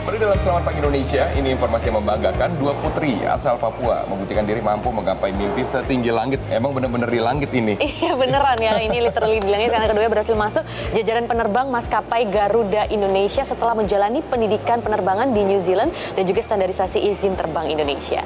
Masih dalam Selamat Pagi Indonesia, ini informasi yang membanggakan. Dua putri asal Papua membuktikan diri mampu menggapai mimpi setinggi langit. Emang bener-bener di langit ini. Iya beneran ya, ini literally di langit karena keduanya berhasil masuk jajaran penerbang maskapai Garuda Indonesia setelah menjalani pendidikan penerbangan di New Zealand dan juga standarisasi izin terbang Indonesia.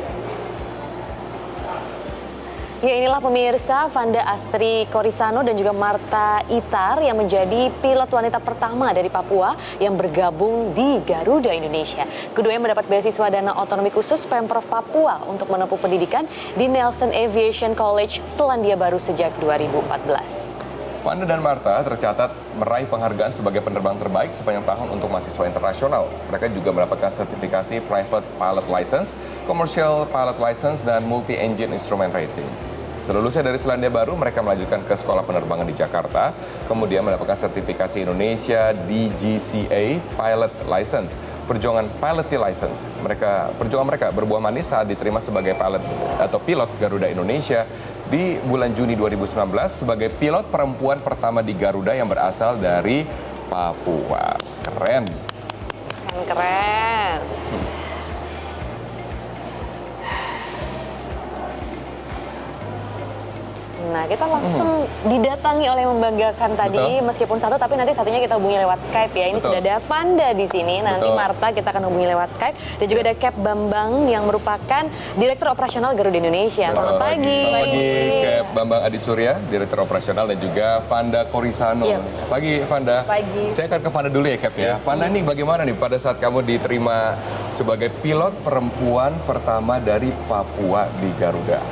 Ya, inilah pemirsa, Vanda Astri Korisano dan juga Marta Itar yang menjadi pilot wanita pertama dari Papua yang bergabung di Garuda Indonesia. Keduanya mendapat beasiswa dana otonomi khusus Pemprov Papua untuk menempuh pendidikan di Nelson Aviation College, Selandia Baru sejak 2014. Vanda dan Marta tercatat meraih penghargaan sebagai penerbang terbaik sepanjang tahun untuk mahasiswa internasional. Mereka juga mendapatkan sertifikasi Private Pilot License, Commercial Pilot License, dan Multi-Engine Instrument Rating. Selulusnya dari Selandia Baru, mereka melanjutkan ke sekolah penerbangan di Jakarta, kemudian mendapatkan sertifikasi Indonesia DGCA Pilot License, perjuangan Pilot License. Perjuangan mereka berbuah manis saat diterima sebagai pilot Garuda Indonesia di bulan Juni 2019 sebagai pilot perempuan pertama di Garuda yang berasal dari Papua. Keren. Keren. Nah, kita langsung didatangi oleh yang membanggakan tadi, meskipun satu, tapi nanti satunya kita hubungi lewat Skype ya. Ini sudah ada Vanda di sini, nanti Marta kita akan hubungi lewat Skype. Dan juga ada Cap Bambang yang merupakan Direktur Operasional Garuda Indonesia. Selamat pagi. Selamat pagi, Cap Bambang Adi Surya, Direktur Operasional, dan juga Vanda Korisano. Pagi, Vanda. Pagi. Saya akan ke Vanda dulu ya, Cap ya. Vanda, ini bagaimana nih pada saat kamu diterima sebagai pilot perempuan pertama dari Papua di Garuda?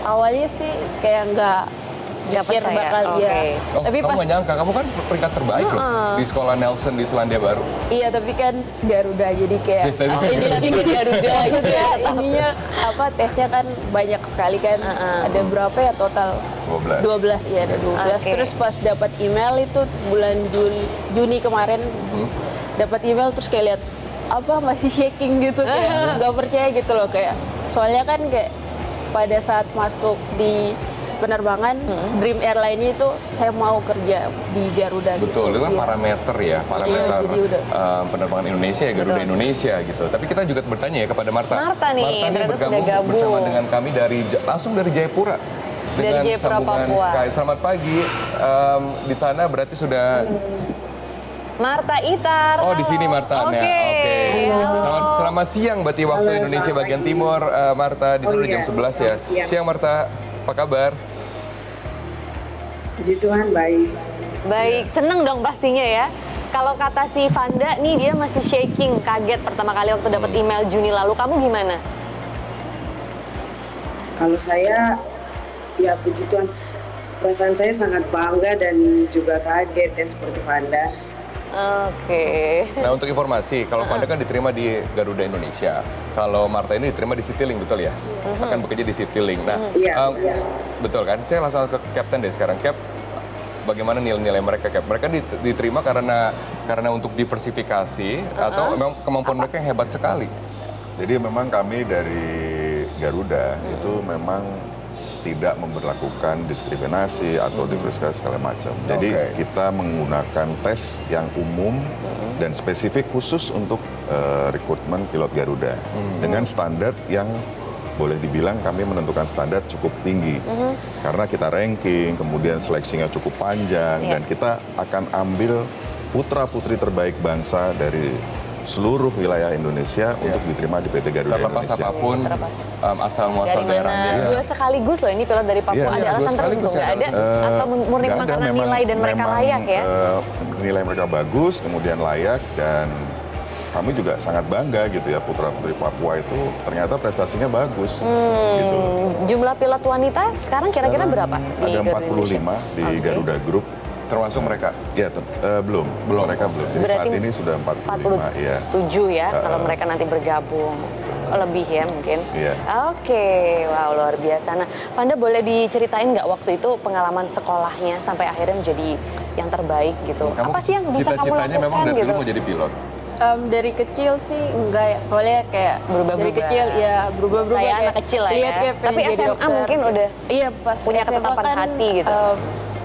Awalnya sih kayak nggak pikir bakal Oh, tapi kamu pas nggak nyangka, kamu kan peringkat terbaik loh di sekolah Nelson di Selandia Baru. iya, tapi kan Garuda jadi kayak Garuda. maksudnya ininya tesnya kan banyak sekali kan. Ada berapa ya total? 12 ya, ada 12. Terus pas dapat email itu bulan Juni kemarin, dapat email terus kayak lihat masih shaking gitu, kayak nggak percaya gitu loh, kayak soalnya kan kayak pada saat masuk di penerbangan Dream Airline itu saya mau kerja di Garuda. Betul, gitu. itu kan parameter ya, penerbangan Indonesia ya, Garuda Indonesia gitu. Tapi kita juga bertanya ya kepada Marta. Marta nih bergabung bersama dengan kami langsung dari Jayapura. Dengan Jayapura, sambungan Papua. Sky. Selamat pagi. Di sana berarti sudah Marta Itar. Oh, di sini Marta. Oke. Selamat siang berarti waktu Indonesia bagian timur, Marta. Di sana udah jam 11 ya. Siang Marta, apa kabar? Puji Tuhan, baik. Baik, seneng dong pastinya ya. Kalau kata si Vanda nih, dia masih shaking, kaget pertama kali waktu dapat email Juni lalu. Kamu gimana? Kalau saya, ya puji Tuhan, perasaan saya sangat bangga dan juga kaget ya seperti Vanda. Oke. Nah, untuk informasi, kalau Vanda kan diterima di Garuda Indonesia. Kalau Marta ini diterima di Citylink, betul ya? Akan bekerja di Citylink. Nah, betul kan? Saya langsung ke Captain deh sekarang. Cap, bagaimana nilai-nilai mereka, Cap? Mereka diterima karena untuk diversifikasi atau memang kemampuan mereka yang hebat sekali? Jadi memang kami dari Garuda itu memang tidak memberlakukan diskriminasi atau diversifikasi segala macam. Jadi kita menggunakan tes yang umum dan spesifik khusus untuk rekrutmen pilot Garuda dengan standar yang boleh dibilang kami menentukan standar cukup tinggi karena kita ranking, kemudian seleksinya cukup panjang dan kita akan ambil putra-putri terbaik bangsa dari seluruh wilayah Indonesia untuk diterima di PT Garuda Terlepas Indonesia. apapun asal muasal daerahnya. Dua sekaligus loh ini pilot dari Papua. Ada alasan tertentu nggak ada? Atau murni memang karena nilai dan mereka layak ya? Nilai mereka bagus, kemudian layak, dan kami juga sangat bangga gitu ya, putra-putri Papua itu ternyata prestasinya bagus. Gitu. Jumlah pilot wanita sekarang kira-kira berapa? Ada 45 di Garuda Group. Termasuk mereka? Ya, belum. Mereka belum. Jadi berarti saat ini sudah 45 ya. 7 ya kalau mereka nanti bergabung. Lebih ya mungkin? Iya. Oke, wow luar biasa. Nah, Vanda boleh diceritain nggak waktu itu pengalaman sekolahnya sampai akhirnya menjadi yang terbaik gitu? Apa sih yang bisa kamu lakukan cita-citanya memang dari gitu? dulu mau jadi pilot? Dari kecil sih enggak ya, soalnya kayak Berubah-berubah. dari kecil ya berubah-berubah. Saya kayak anak kecil lah ya. lihat kayak pengen Tapi jadi SMA dokter. mungkin udah Iya, pas punya SMA ketetapan kan, hati gitu.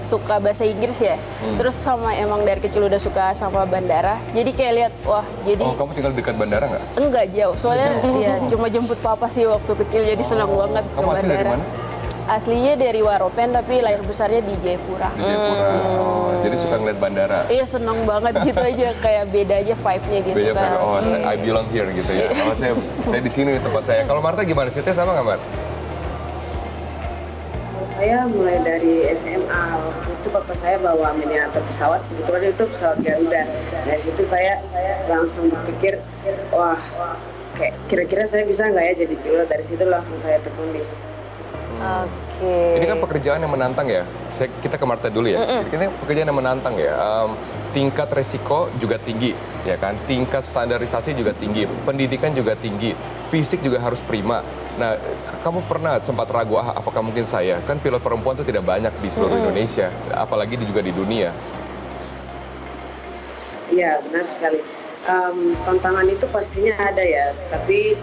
suka bahasa Inggris ya. Terus sama emang dari kecil udah suka sama bandara. Jadi kayak lihat, wah jadi... Oh, kamu tinggal dekat bandara nggak? Enggak jauh, soalnya ya cuma jemput papa sih waktu kecil, jadi senang banget ke Kamu asli dari bandara. mana? Aslinya dari Waropen, tapi lahir besarnya di Jayapura. Di Jayapura. Oh, jadi suka ngeliat bandara. Iya, senang banget gitu aja, kayak beda aja vibe-nya gitu Beda kan. oh, I belong here gitu ya. Oh, saya di sini tempat saya. Kalau Marta gimana? Ceritanya sama nggak, Marta? Saya mulai dari SMA. Waktu itu papa saya bawa miniatur pesawat, kebetulan itu pesawat Garuda. Dari situ saya langsung berpikir, wah, kayak kira-kira saya bisa nggak ya jadi pilot. Dari situ langsung saya tekuni. Oke. Ini kan pekerjaan yang menantang ya. Kita ke Marta dulu ya. Ini pekerjaan yang menantang ya. Tingkat resiko juga tinggi, ya kan? Tingkat standarisasi juga tinggi, pendidikan juga tinggi, fisik juga harus prima. Nah, kamu pernah sempat ragu, apakah mungkin saya? Kan pilot perempuan itu tidak banyak di seluruh Indonesia, apalagi juga di dunia. Iya, benar sekali. Tantangan itu pastinya ada ya, tapi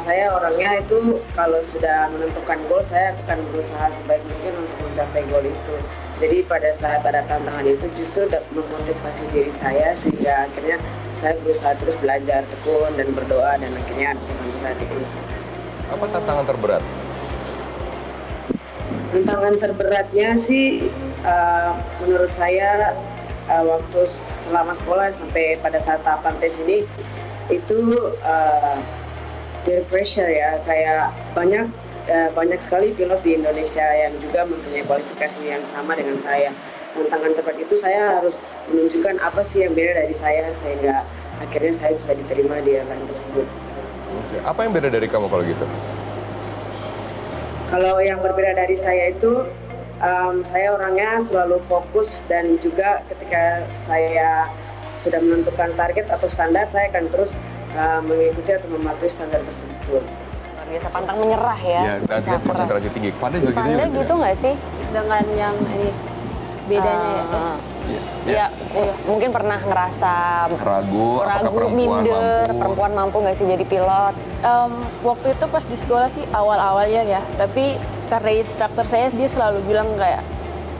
saya orangnya itu kalau sudah menentukan goal, saya akan berusaha sebaik mungkin untuk mencapai goal itu. Jadi pada saat ada tantangan itu justru memotivasi diri saya sehingga akhirnya saya berusaha terus belajar tekun dan berdoa dan akhirnya bisa sampai saat ini. Apa tantangan terberat? Tantangan terberatnya sih menurut saya waktu selama sekolah sampai pada saat tahapan tes ini itu peer pressure ya, kayak banyak sekali pilot di Indonesia yang juga mempunyai kualifikasi yang sama dengan saya. Tantangan terberat itu saya harus menunjukkan apa sih yang beda dari saya sehingga akhirnya saya bisa diterima di airline tersebut. Oke. Apa yang beda dari kamu kalau gitu? Kalau yang berbeda dari saya itu saya orangnya selalu fokus dan juga ketika saya sudah menentukan target atau standar, saya akan terus mengikuti atau mematuhi standar tersebut. Luar biasa, pantang menyerah ya. Ya, dan Bisa konsentrasi tinggi. Fanda juga Fanda gitu nggak sih? Dengan yang ini bedanya ya. Ya, mungkin pernah ngerasa ragu, apakah perempuan minder, mampu? perempuan mampu nggak sih jadi pilot? Waktu itu pas di sekolah sih awal-awalnya ya, tapi karena instruktur saya dia selalu bilang kayak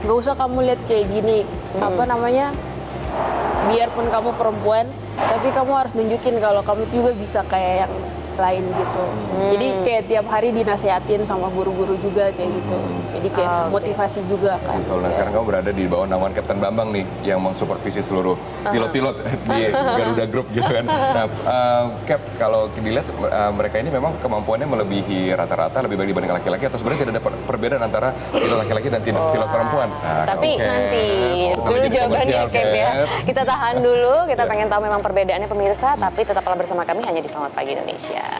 nggak usah kamu lihat kayak gini, apa namanya, biarpun kamu perempuan, tapi kamu harus nunjukin kalau kamu juga bisa kayak yang lain gitu. Jadi kayak tiap hari dinasehatin sama guru-guru juga kayak gitu. Jadi kayak motivasi juga kan. Betul, nah sekarang kamu berada di bawah naungan Kapten Bambang nih, yang mengsupervisi seluruh pilot-pilot di Garuda Group gitu kan. Nah, Cap, kalau dilihat mereka ini memang kemampuannya melebihi rata-rata, lebih baik dibanding laki-laki, atau sebenarnya tidak ada perbedaan antara pilot laki-laki dan pilot perempuan? Nah, Tapi oke. nanti Kita dulu bikin jawabannya komersial, Cap ya. Cap. Kita tahan dulu, kita pengen tahu memang perbedaannya pemirsa, tapi tetaplah bersama kami hanya di Selamat Pagi Indonesia.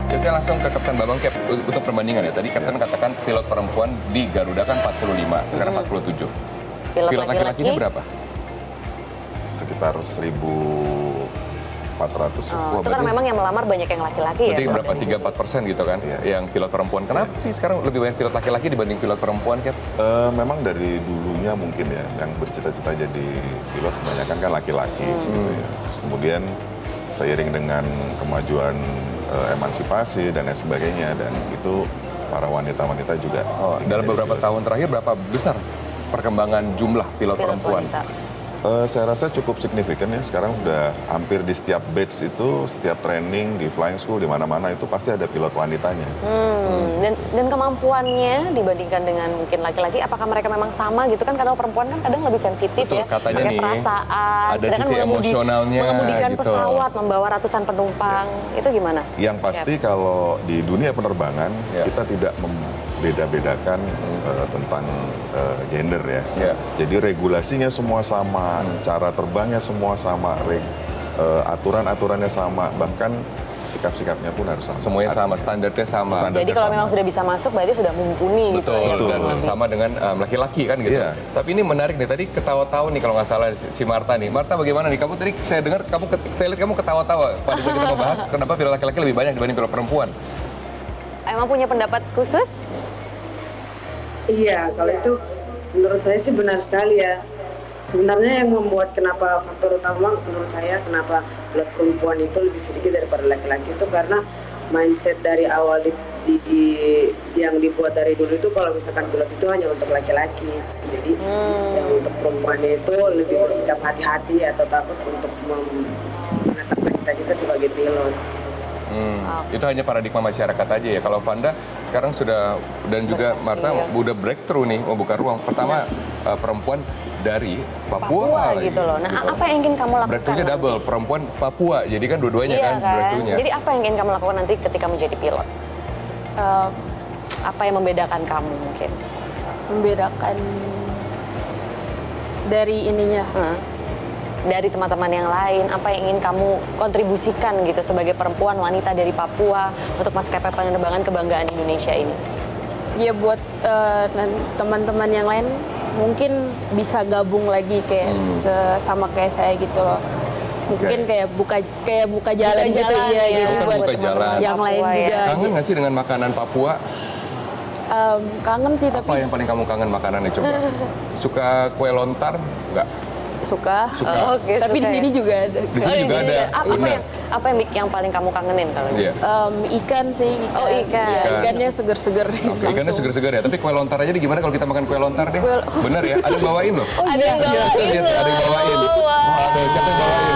Ya, saya langsung ke Kapten Bambang, Cap, untuk perbandingan ya. Tadi Kapten katakan pilot perempuan di Garuda kan 45, sekarang 47. Pilot laki-lakinya berapa? Sekitar 1.400. Oh, itu kan memang yang melamar banyak yang laki-laki ya. Berarti berapa? 3-4% gitu kan, yang pilot perempuan. Kenapa sih sekarang lebih banyak pilot laki-laki dibanding pilot perempuan, Cap? Memang dari dulunya mungkin ya, yang bercita-cita jadi pilot kebanyakan kan laki-laki gitu ya. Terus kemudian seiring dengan kemajuan emansipasi dan lain sebagainya, dan itu para wanita-wanita juga. Dalam beberapa tahun terakhir berapa besar perkembangan jumlah pilot perempuan? wanita. Saya rasa cukup signifikan ya. Sekarang udah hampir di setiap batch itu, setiap training di flying school di mana-mana itu pasti ada pilot wanitanya. Dan kemampuannya dibandingkan dengan mungkin laki-laki, apakah mereka memang sama gitu kan? Kalau perempuan kan kadang lebih sensitif. Betul, ya, katanya pakai nih, perasaan, ada sedangkan sisi emosionalnya mengemudikan gitu. pesawat, membawa ratusan penumpang, itu gimana? Yang pasti kalau di dunia penerbangan kita tidak membeda-bedakan tentang gender ya. Jadi regulasinya semua sama, cara terbangnya semua sama, aturan-aturannya sama, bahkan sikap-sikapnya pun harus sama. Semuanya sama, standarnya sama. Jadi kalau memang sudah bisa masuk berarti sudah mumpuni gitu ya. Betul, dan sama dengan laki-laki kan gitu. Iya. Tapi ini menarik nih, tadi ketawa-tawa nih kalau nggak salah si Marta nih. Marta bagaimana nih? Kamu tadi saya dengar saya lihat kamu ketawa-tawa pada saat kita membahas kenapa pilot laki-laki lebih banyak dibanding pilot perempuan. Emang punya pendapat khusus? Iya, kalau itu menurut saya sih benar sekali ya. Sebenarnya yang membuat kenapa faktor utama menurut saya kenapa pilot perempuan itu lebih sedikit daripada laki-laki itu karena mindset dari awal yang dibuat dari dulu itu kalau misalkan pilot itu hanya untuk laki-laki. Jadi yang untuk perempuannya itu lebih bersikap hati-hati atau takut untuk menetapkan cita-cita sebagai pilot. Itu hanya paradigma masyarakat aja ya. Kalau Vanda sekarang sudah dan juga Marta udah breakthrough nih, mau buka ruang pertama perempuan dari Papua gitu loh. Nah, apa yang ingin kamu lakukan? Breakthrough-nya double, perempuan Papua. Jadi kan dua-duanya kan breakthrough-nya. Jadi apa yang ingin kamu lakukan nanti ketika menjadi pilot? Apa yang membedakan kamu mungkin? Membedakan dari ininya. Dari teman-teman yang lain, apa yang ingin kamu kontribusikan gitu sebagai perempuan wanita dari Papua untuk maskapai penerbangan kebanggaan Indonesia ini? Ya buat teman-teman yang lain mungkin bisa gabung lagi kayak sama kayak saya gitu loh. Mungkin kayak buka jalan gitu ya, jadi buat teman-teman yang lain juga. Kangen nggak sih dengan makanan Papua? Kangen sih tapi. Apa yang paling kamu kangen makanannya coba? Suka kue lontar? Nggak? Suka. Oke, tapi di sini juga ada. Di sini juga ada. Apa yang paling kamu kangenin kalau gitu? Ikan sih. Oh, ikan. Ya, ikannya seger-seger. Oke, ikannya seger-seger ya. Tapi kue lontar aja gimana kalau kita makan kue lontar deh? Bener ya? Ada yang bawain loh. Ada yang bawain. Ada yang bawain. Siapa yang bawain?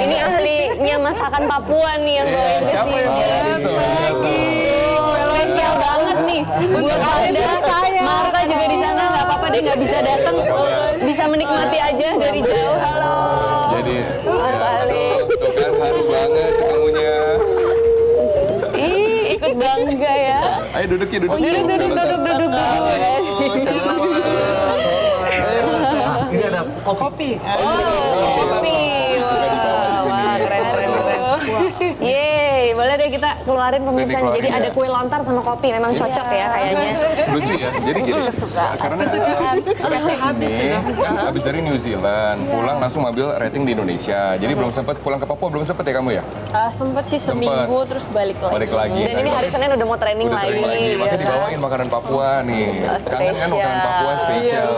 Ini ahlinya masakan Papua nih yang bawain ke Siapa yang bawain itu? Spesial banget nih buat Anda. Marta juga di sana, nggak apa-apa deh nggak bisa datang, bisa menikmati aja dari jauh. Halo. Jadi balik. Tuh kan haru banget ketemunya. Ih, ikut bangga ya. Ayo duduk ya, duduk. Duduk. Ini ada kopi. Kopi. Wah, keren. Yeay, boleh deh kita keluarin pemirsa. Jadi ada kue lontar sama kopi, memang cocok ya kayaknya. Lucu ya, jadi gini. Karena Kasih habis ini kan habis dari New Zealand, pulang langsung ambil rating di Indonesia. Jadi belum sempat pulang ke Papua, belum sempat ya kamu ya? Sempet sih seminggu terus balik lagi. Dan ini hari Senin udah mau training lagi. Makanya dibawain makanan Papua nih. Kangen kan makanan Papua spesial.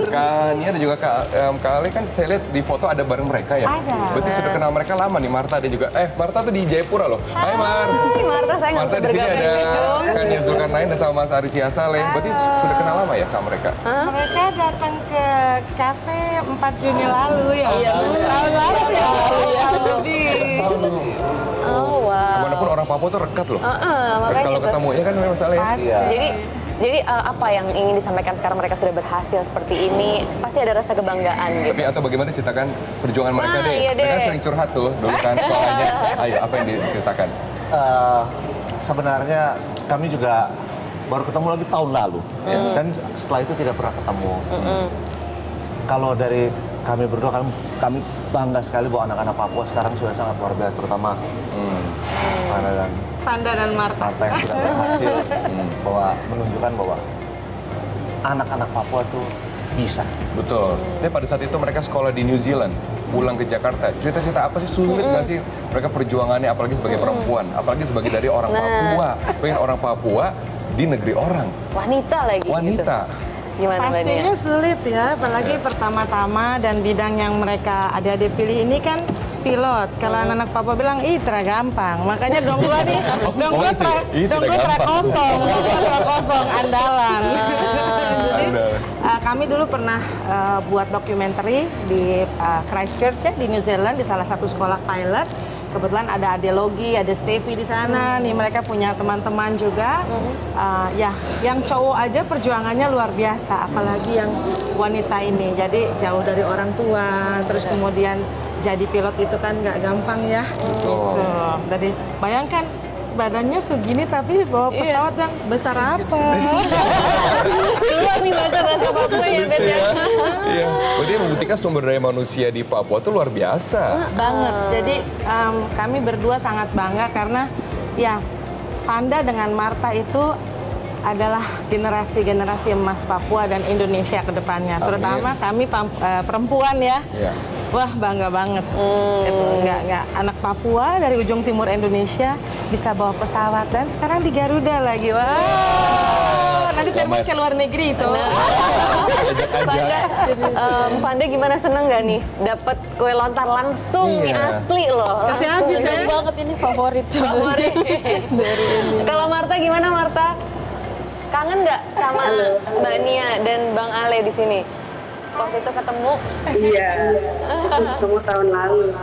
Kan ini ada juga Kak Ale kan saya lihat di foto ada bareng mereka ya. Berarti sudah kenal mereka lama nih. Marta ada juga. Marta tuh di Jayapura loh. Hai Mar. Hai Marta, saya nggak Marta bisa di sini bergabung ada Kan Zulkarnain dan sama Mas Aris Yasale. Berarti sudah kenal lama ya sama mereka? Mereka datang ke kafe 4 Juni lalu ya. Iya, tahun lalu ya. Oh wow. Kemanapun orang Papua tuh rekat loh. Makanya Kalau tuh. ketemu ya kan masalahnya. Jadi apa yang ingin disampaikan sekarang mereka sudah berhasil seperti ini, pasti ada rasa kebanggaan gitu. Tapi atau bagaimana ceritakan perjuangan mereka deh. Iya deh. Mereka sering curhat tuh dulu kan sekolahnya. Ayo apa yang diceritakan? Sebenarnya kami juga baru ketemu lagi tahun lalu dan setelah itu tidak pernah ketemu. Kalau dari kami berdua, kami bangga sekali bahwa anak-anak Papua sekarang sudah sangat luar biasa, terutama Vanda dan Marta. yang sudah berhasil bahwa menunjukkan bahwa anak-anak Papua tuh bisa. Betul. Tapi pada saat itu mereka sekolah di New Zealand, pulang ke Jakarta. Cerita-cerita apa sih, sulit nggak sih mereka perjuangannya, apalagi sebagai perempuan, apalagi sebagai dari orang Papua, pengen orang Papua di negeri orang. Wanita lagi. Wanita. Gitu. Gimana Pastinya Mbak sulit ya, apalagi pertama-tama dan bidang yang mereka adik-adik pilih ini kan pilot. Kalau anak-anak Papua bilang, ih gampang. Makanya Donggua nih, Donggua kosong andalan. Jadi kami dulu pernah buat dokumenter di Christchurch ya, di New Zealand, di salah satu sekolah pilot. Kebetulan ada Adelogi, ada Stevie di sana. Nih mereka punya teman-teman juga. Ya, yang cowok aja perjuangannya luar biasa, apalagi yang wanita ini. Jadi jauh dari orang tua, terus kemudian jadi pilot itu kan nggak gampang ya. Gitu. Jadi bayangkan badannya segini tapi bawa pesawat yang besar apa? Keluar nih bahasa Papua ya, Bet ya. Iya. Berarti membuktikan sumber daya manusia di Papua tuh luar biasa. Banget. Jadi kami berdua sangat bangga karena ya Vanda dengan Marta itu adalah generasi-generasi emas Papua dan Indonesia ke depannya. Terutama kami perempuan ya. Wah, bangga banget. Gitu. Nggak anak Papua dari ujung timur Indonesia bisa bawa pesawat dan sekarang di Garuda lagi. Wah, nanti terbang ke luar negeri itu. Panda gimana, seneng nggak nih dapat kue lontar langsung nih, asli loh. Kasih habis banget, ini favorit. Kalau Marta gimana, Marta? Kangen nggak sama Mbak Nia dan Bang Ale di sini? Waktu itu ketemu? Iya, ketemu tahun lalu.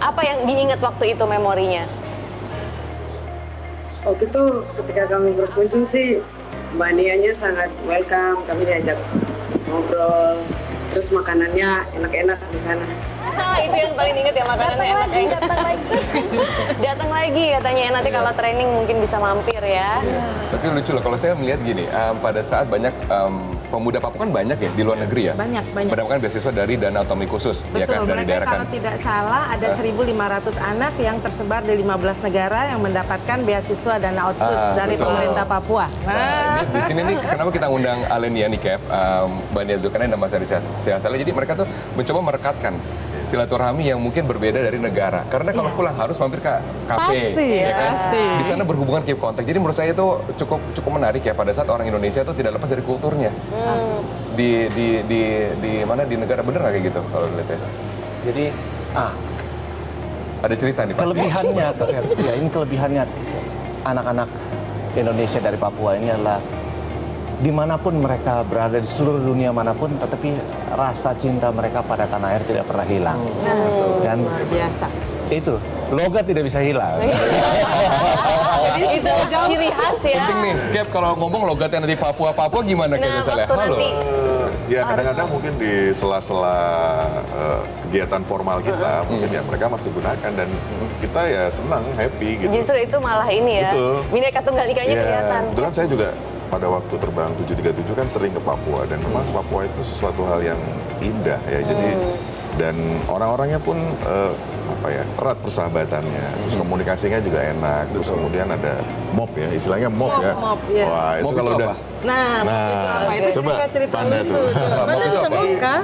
Apa yang diingat waktu itu memorinya? Waktu itu ketika kami berkunjung sih, Mbak Nianya sangat welcome, kami diajak ngobrol, terus makanannya enak-enak di sana. Itu yang paling inget ya, makanannya enak. Datang lagi katanya, nanti kalau training mungkin bisa mampir ya. Tapi lucu loh, kalau saya melihat gini, pada saat banyak pemuda Papua kan banyak ya di luar negeri ya? Banyak. Mendapatkan beasiswa dari Dana Otonomi Khusus. Betul, ya kan, dari mereka daerah kalau tidak salah ada 1.500 anak yang tersebar di 15 negara yang mendapatkan beasiswa dana otsus dari betul. pemerintah Papua. Nah, di sini nih kenapa kita undang Alenia nih, Cap, Mbak Nia Zulkarnain dan Mas Ari Sihasale. Jadi mereka tuh mencoba merekatkan silaturahmi yang mungkin berbeda dari negara. Karena kalau pulang harus mampir ke kafe, Pasti, ya kan? pasti. Di sana berhubungan keep kontak. Jadi menurut saya itu cukup menarik ya pada saat orang Indonesia itu tidak lepas dari kulturnya. Di mana di negara bener nggak kayak gitu kalau lihat ya? Jadi Ada cerita nih pasti. kelebihannya, ya ini kelebihannya anak-anak Indonesia dari Papua ini adalah dimanapun mereka berada di seluruh dunia manapun, tetapi rasa cinta mereka pada tanah air tidak pernah hilang. Dan Luar biasa. itu logat tidak bisa hilang. Itu ciri khas ya. Penting nih, Cap, kalau ngomong logatnya nanti Papua gimana Cap Nah, misalnya? waktu nanti Ya kadang-kadang mungkin di sela-sela kegiatan formal kita, mungkin ya mereka masih gunakan dan kita ya senang, happy gitu. justru itu malah ini ya. Betul. Bineka Tunggal Ikanya Ya, kelihatan. kebetulan saya juga pada waktu terbang 737 kan sering ke Papua dan memang Papua itu sesuatu hal yang indah ya. Jadi dan orang-orangnya pun erat persahabatannya, terus komunikasinya juga enak, terus kemudian ada MOP ya, istilahnya MOP ya. MOP, ya. Wah itu MOP kalau itu udah apa? Nah, itu coba cerita Panda lucu. tuh. Panda bisa muka.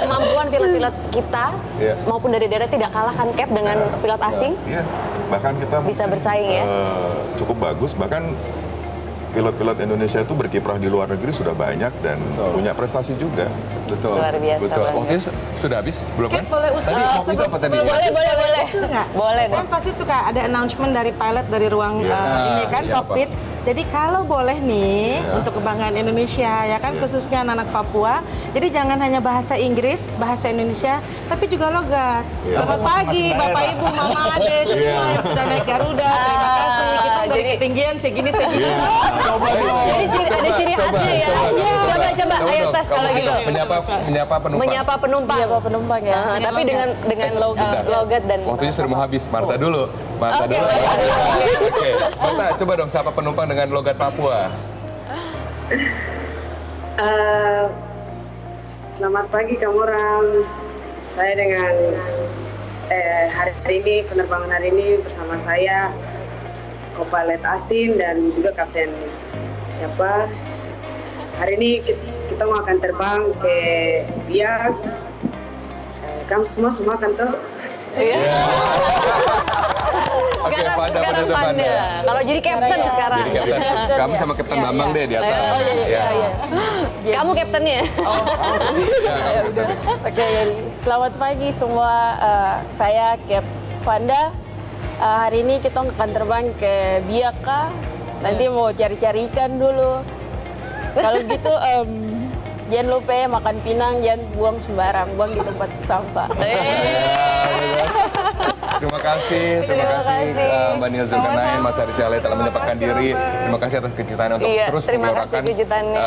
Kemampuan pilot-pilot kita Iya. maupun dari daerah tidak kalah kan, Cap, dengan pilot asing. Iya, bahkan kita Bisa mungkin, bersaing ya? cukup bagus, bahkan pilot-pilot Indonesia itu berkiprah di luar negeri sudah banyak dan Betul. punya prestasi juga. Betul. Luar biasa Betul. banget. Waktunya sudah habis belum kan? Cap, boleh usul Tadi MOP itu apa tadi? Boleh. Usul nggak? Boleh Kan dong. pasti suka ada announcement dari pilot dari ruang Iya. ini kan, Iya, kokpit. Jadi kalau boleh nih Iya. untuk kebanggaan Indonesia ya kan, Iya. khususnya anak-anak Papua. Jadi jangan hanya bahasa Inggris, bahasa Indonesia, tapi juga logat. Iya. Selamat pagi Bapak Ibu, Mama Ade, semua yang sudah naik Garuda. Terima kasih. Kita dari jadi- ketinggian segini. Iya. Coba dong. Ada ciri khasnya ya. Coba, ayo tes kalau gitu. Menyapa penumpang. Menyapa penumpang. Iya, Bapak penumpang ya. Tapi dengan logat dan Waktunya sudah mau habis. Marta dulu. Marta Oke, dulu. oke. Oke. Marta, coba dong sapa penumpang dengan logat Papua. Selamat pagi kamu orang. Saya dengan hari ini, penerbangan hari ini bersama saya Kopilot Astin dan juga Kapten siapa. Hari ini kita mau akan terbang ke Biak. Kamu semua kan tuh? Oke, sekarang Panda. Panda. Kalau jadi captain sekarang. Jadi Kapten. Kami sama Kapten Bambang deh di atas. Ya. Kamu kaptennya. Ya, Kapten. Oke, jadi selamat pagi semua. Saya Cap Vanda. Hari ini kita akan terbang ke Biaka. Nanti mau cari-cari ikan dulu. Kalau gitu, jangan lupa ya makan pinang, jangan buang sembarang, buang di tempat sampah. Terima kasih Mbak Nia Zulkarnain, Mas Ari Sihasale telah menyempatkan diri. Terima kasih atas kecintaannya untuk Iya, terus terima kasih menggerakkan kejutannya.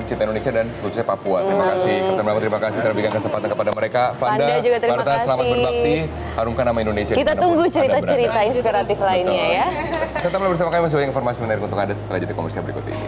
cinta Indonesia dan khususnya Papua. Terima kasih. Kapten Bambang, terima kasih telah berikan kesempatan kepada mereka. Panda juga terima Marta, selamat kasih. berbakti. Harumkan nama Indonesia. Kita dimanapun tunggu Anda cerita-cerita berada. inspiratif lainnya ya. Tetaplah bersama kami, masih banyak informasi menarik untuk Anda setelah jeda komersial berikut ini.